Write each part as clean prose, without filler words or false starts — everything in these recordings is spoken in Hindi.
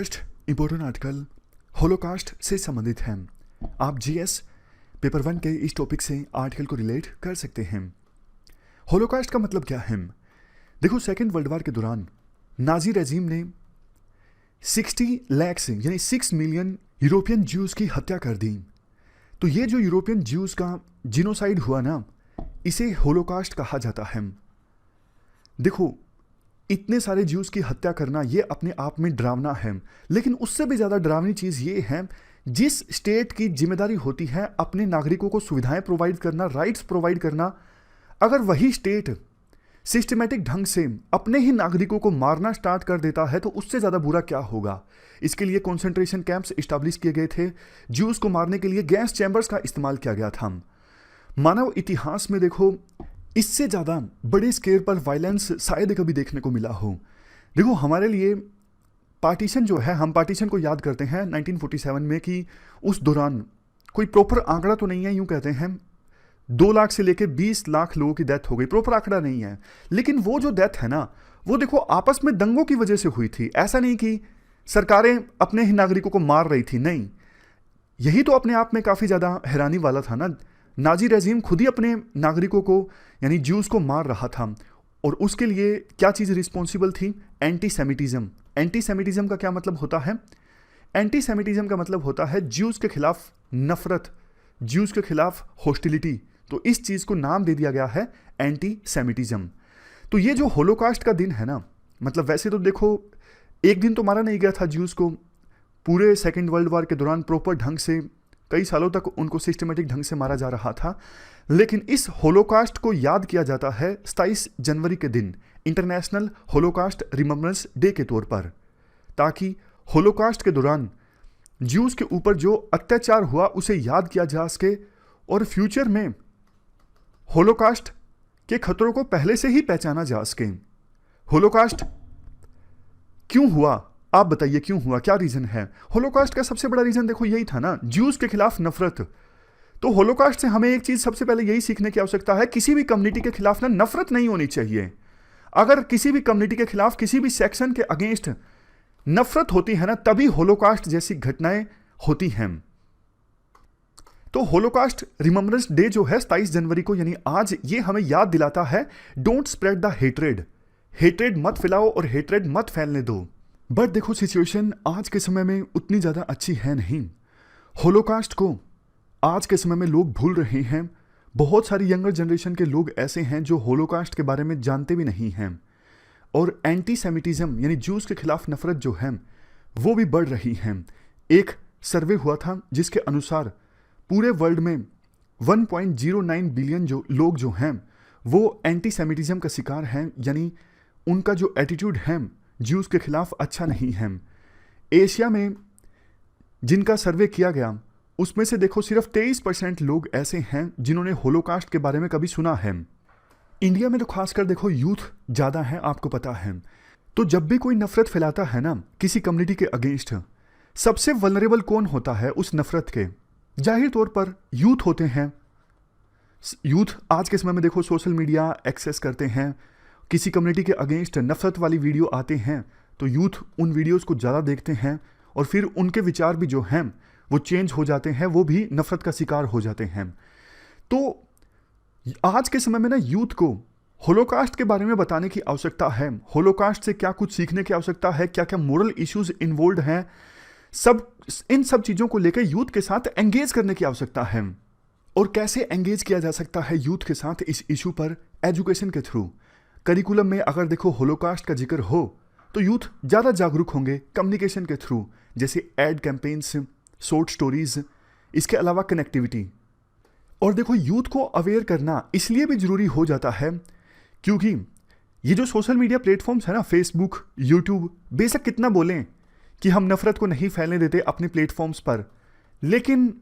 फर्स्ट इंपॉर्टेंट आर्टिकल होलोकास्ट से संबंधित है। आप जीएस पेपर 1 के इस टॉपिक से आर्टिकल को रिलेट कर सकते हैं। होलोकास्ट का मतलब क्या है? देखो, सेकेंड वर्ल्ड वॉर के दौरान नाजी रेजिम ने 60 लाख यानी 6 मिलियन यूरोपियन ज्यूज की हत्या कर दी। तो ये जो यूरोपियन ज्यूज का जिनोसाइड हुआ ना, इसे होलोकास्ट कहा जाता है। देखो, इतने सारे ज्यूज की हत्या करना ये अपने आप में डरावना है, लेकिन उससे भी ज़्यादा डरावनी चीज़ ये है, जिस स्टेट की जिम्मेदारी होती है अपने नागरिकों को सुविधाएं प्रोवाइड करना, राइट्स प्रोवाइड करना, अगर वही स्टेट सिस्टमेटिक ढंग से अपने ही नागरिकों को मारना स्टार्ट कर देता है तो उससे ज़्यादा बुरा क्या होगा। इसके लिए कॉन्सेंट्रेशन कैंप्स इस्टेब्लिश किए गए थे। ज्यूज को मारने के लिए गैस चैम्बर्स का इस्तेमाल किया गया था। मानव इतिहास में देखो, इससे ज़्यादा बड़े स्केल पर वायलेंस शायद कभी देखने को मिला हो। देखो, हमारे लिए पार्टीशन जो है, हम पार्टीशन को याद करते हैं 1947 में कि उस दौरान कोई प्रॉपर आंकड़ा तो नहीं है, यूं कहते हैं 2 लाख से लेकर 20 लाख लोगों की डेथ हो गई। प्रॉपर आंकड़ा नहीं है, लेकिन वो जो डेथ है ना, वो देखो आपस में दंगों की वजह से हुई थी। ऐसा नहीं कि सरकारें अपने ही नागरिकों को मार रही थी, नहीं। यही तो अपने आप में काफ़ी ज़्यादा हैरानी वाला था ना। नाजी रेजिम खुद ही अपने नागरिकों को यानी ज्यूज को मार रहा था, और उसके लिए क्या चीज़ रिस्पॉन्सिबल थी? Anti Semitism. एंटी सेमिटिज्म का क्या मतलब होता है? एंटी सेमिटिज्म का मतलब होता है ज्यूज के खिलाफ नफरत, ज्यूज के खिलाफ हॉस्टिलिटी। तो इस चीज़ को नाम दे दिया गया है एंटी सेमिटिज्म। तो ये जो होलोकास्ट का दिन है ना, मतलब वैसे तो देखो एक दिन तो मारा नहीं गया था ज्यूज को, पूरे सेकेंड वर्ल्ड वॉर के दौरान प्रॉपर ढंग से कई सालों तक उनको सिस्टमेटिक ढंग से मारा जा रहा था। लेकिन इस होलोकास्ट को याद किया जाता है 27 जनवरी के दिन इंटरनेशनल होलोकास्ट रिमेम्बरेंस डे के तौर पर, ताकि होलोकास्ट के दौरान ज्यूज के ऊपर जो अत्याचार हुआ उसे याद किया जा सके, और फ्यूचर में होलोकास्ट के खतरों को पहले से ही पहचाना जा सके। होलोकास्ट क्यों हुआ, आप बताइए क्यों हुआ, क्या रीजन है? होलोकास्ट का सबसे बड़ा रीजन देखो यही था ना, ज्यूज के खिलाफ नफरत। तो होलोकास्ट से हमें एक चीज सबसे पहले यही सीखने की आवश्यकता है, किसी भी कम्युनिटी के खिलाफ ना नफरत नहीं होनी चाहिए। अगर किसी भी कम्युनिटी के खिलाफ, किसी भी सेक्शन के अगेंस्ट नफरत होती है ना, तभी होलोकास्ट जैसी घटनाएं होती हैं। तो होलोकास्ट रिमेम्बरेंस डे जो है 27 जनवरी को, यानी आज, ये हमें याद दिलाता है don't spread the hatred. Hatred मत फैलाओ और हेट्रेड मत फैलने दो। बट देखो, सिचुएशन आज के समय में उतनी ज़्यादा अच्छी है नहीं। होलोकास्ट को आज के समय में लोग भूल रहे हैं। बहुत सारी यंगर जनरेशन के लोग ऐसे हैं जो होलोकास्ट के बारे में जानते भी नहीं हैं। और एंटी सेमिटिज्म यानी ज्यूज के खिलाफ नफरत जो है वो भी बढ़ रही है। एक सर्वे हुआ था जिसके अनुसार पूरे वर्ल्ड में 1.09 बिलियन जो लोग जो हैं वो एंटी सेमिटिज्म का शिकार हैं, यानी उनका जो एटीट्यूड है ज्यूज के खिलाफ अच्छा नहीं है। एशिया में जिनका सर्वे किया गया उसमें से देखो सिर्फ 23% लोग ऐसे हैं जिन्होंने होलोकास्ट के बारे में कभी सुना है। इंडिया में तो खासकर देखो यूथ ज़्यादा है, आपको पता है। तो जब भी कोई नफरत फैलाता है ना किसी कम्युनिटी के अगेंस्ट, सबसे वल्नरेबल कौन होता है उस नफरत के? जाहिर तौर पर यूथ होते हैं। यूथ आज के समय में देखो सोशल मीडिया एक्सेस करते हैं, किसी कम्युनिटी के अगेंस्ट नफरत वाली वीडियो आते हैं तो यूथ उन वीडियोस को ज़्यादा देखते हैं, और फिर उनके विचार भी जो हैं वो चेंज हो जाते हैं, वो भी नफरत का शिकार हो जाते हैं। तो आज के समय में ना यूथ को होलोकास्ट के बारे में बताने की आवश्यकता है। होलोकास्ट से क्या कुछ सीखने की आवश्यकता है, क्या क्या मोरल इश्यूज इन्वॉल्व हैं, इन सब चीज़ों को लेकर यूथ के साथ एंगेज करने की आवश्यकता है। और कैसे एंगेज किया जा सकता है यूथ के साथ इस इशू पर? एजुकेशन के थ्रू। करिकुलम में अगर देखो होलोकास्ट का जिक्र हो तो यूथ ज़्यादा जागरूक होंगे कम्युनिकेशन के थ्रू, जैसे एड कैंपेन्स, शॉर्ट स्टोरीज, इसके अलावा कनेक्टिविटी। और देखो, यूथ को अवेयर करना इसलिए भी ज़रूरी हो जाता है क्योंकि ये जो सोशल मीडिया प्लेटफॉर्म्स है ना, फेसबुक, यूट्यूब, बेशक कितना बोलें कि हम नफ़रत को नहीं फैलने देते अपने प्लेटफॉर्म्स पर, लेकिन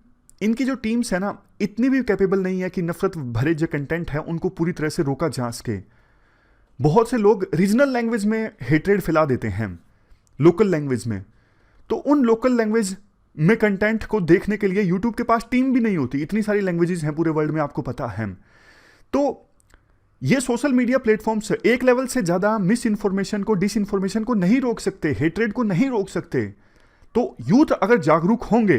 इनकी जो टीम्स है ना इतनी भी कैपेबल नहीं है कि नफ़रत भरे जो कंटेंट है उनको पूरी तरह से रोका जा सके। बहुत से लोग रीजनल लैंग्वेज में हेट्रेड फैला देते हैं, लोकल लैंग्वेज में। तो उन लोकल लैंग्वेज में कंटेंट को देखने के लिए यूट्यूब के पास टीम भी नहीं होती। इतनी सारी लैंग्वेजेस हैं पूरे वर्ल्ड में, आपको पता है। तो ये सोशल मीडिया प्लेटफॉर्म्स एक लेवल से ज़्यादा मिस इन्फॉर्मेशन को, डिस इन्फॉर्मेशन को नहीं रोक सकते, हेट्रेड को नहीं रोक सकते। तो यूथ अगर जागरूक होंगे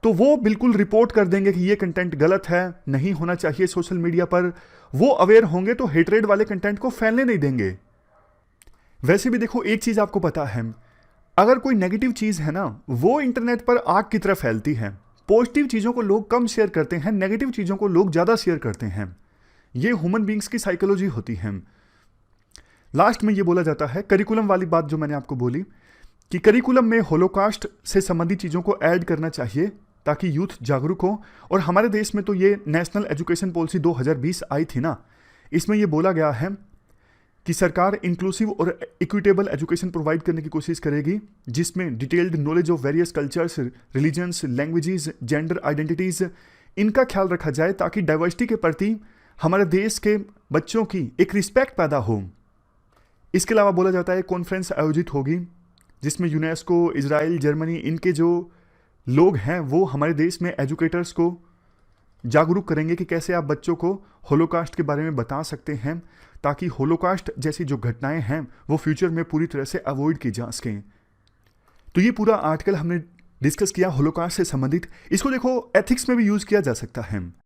तो वो बिल्कुल रिपोर्ट कर देंगे कि ये कंटेंट गलत है, नहीं होना चाहिए सोशल मीडिया पर। वो अवेयर होंगे तो हेटरेड वाले कंटेंट को फैलने नहीं देंगे। वैसे भी देखो, एक चीज आपको पता है, अगर कोई नेगेटिव चीज है ना, वो इंटरनेट पर आग की तरह फैलती है। पॉजिटिव चीजों को लोग कम शेयर करते हैं, नेगेटिव चीजों को लोग ज्यादा शेयर करते हैं। ये ह्यूमन बींग्स की साइकोलॉजी होती है। लास्ट में ये बोला जाता है, करिकुलम वाली बात जो मैंने आपको बोली, कि करिकुलम में होलोकास्ट से संबंधित चीजों को ऐड करना चाहिए ताकि यूथ जागरूक हो। और हमारे देश में तो ये नेशनल एजुकेशन पॉलिसी 2020 आई थी ना, इसमें ये बोला गया है कि सरकार इंक्लूसिव और इक्विटेबल एजुकेशन प्रोवाइड करने की कोशिश करेगी, जिसमें detailed knowledge of various cultures, religions, languages, gender identities, इनका ख्याल रखा जाए ताकि डाइवर्सिटी के प्रति हमारे देश के बच्चों की एक रिस्पेक्ट पैदा हो। इसके अलावा बोला जाता है कॉन्फ्रेंस आयोजित होगी जिसमें यूनेस्को, इजराइल, जर्मनी, इनके जो लोग हैं वो हमारे देश में एजुकेटर्स को जागरूक करेंगे कि कैसे आप बच्चों को होलोकास्ट के बारे में बता सकते हैं ताकि होलोकास्ट जैसी जो घटनाएं हैं वो फ्यूचर में पूरी तरह से अवॉइड की जा सकें। तो ये पूरा आर्टिकल हमने डिस्कस किया होलोकास्ट से संबंधित। इसको देखो एथिक्स में भी यूज किया जा सकता है।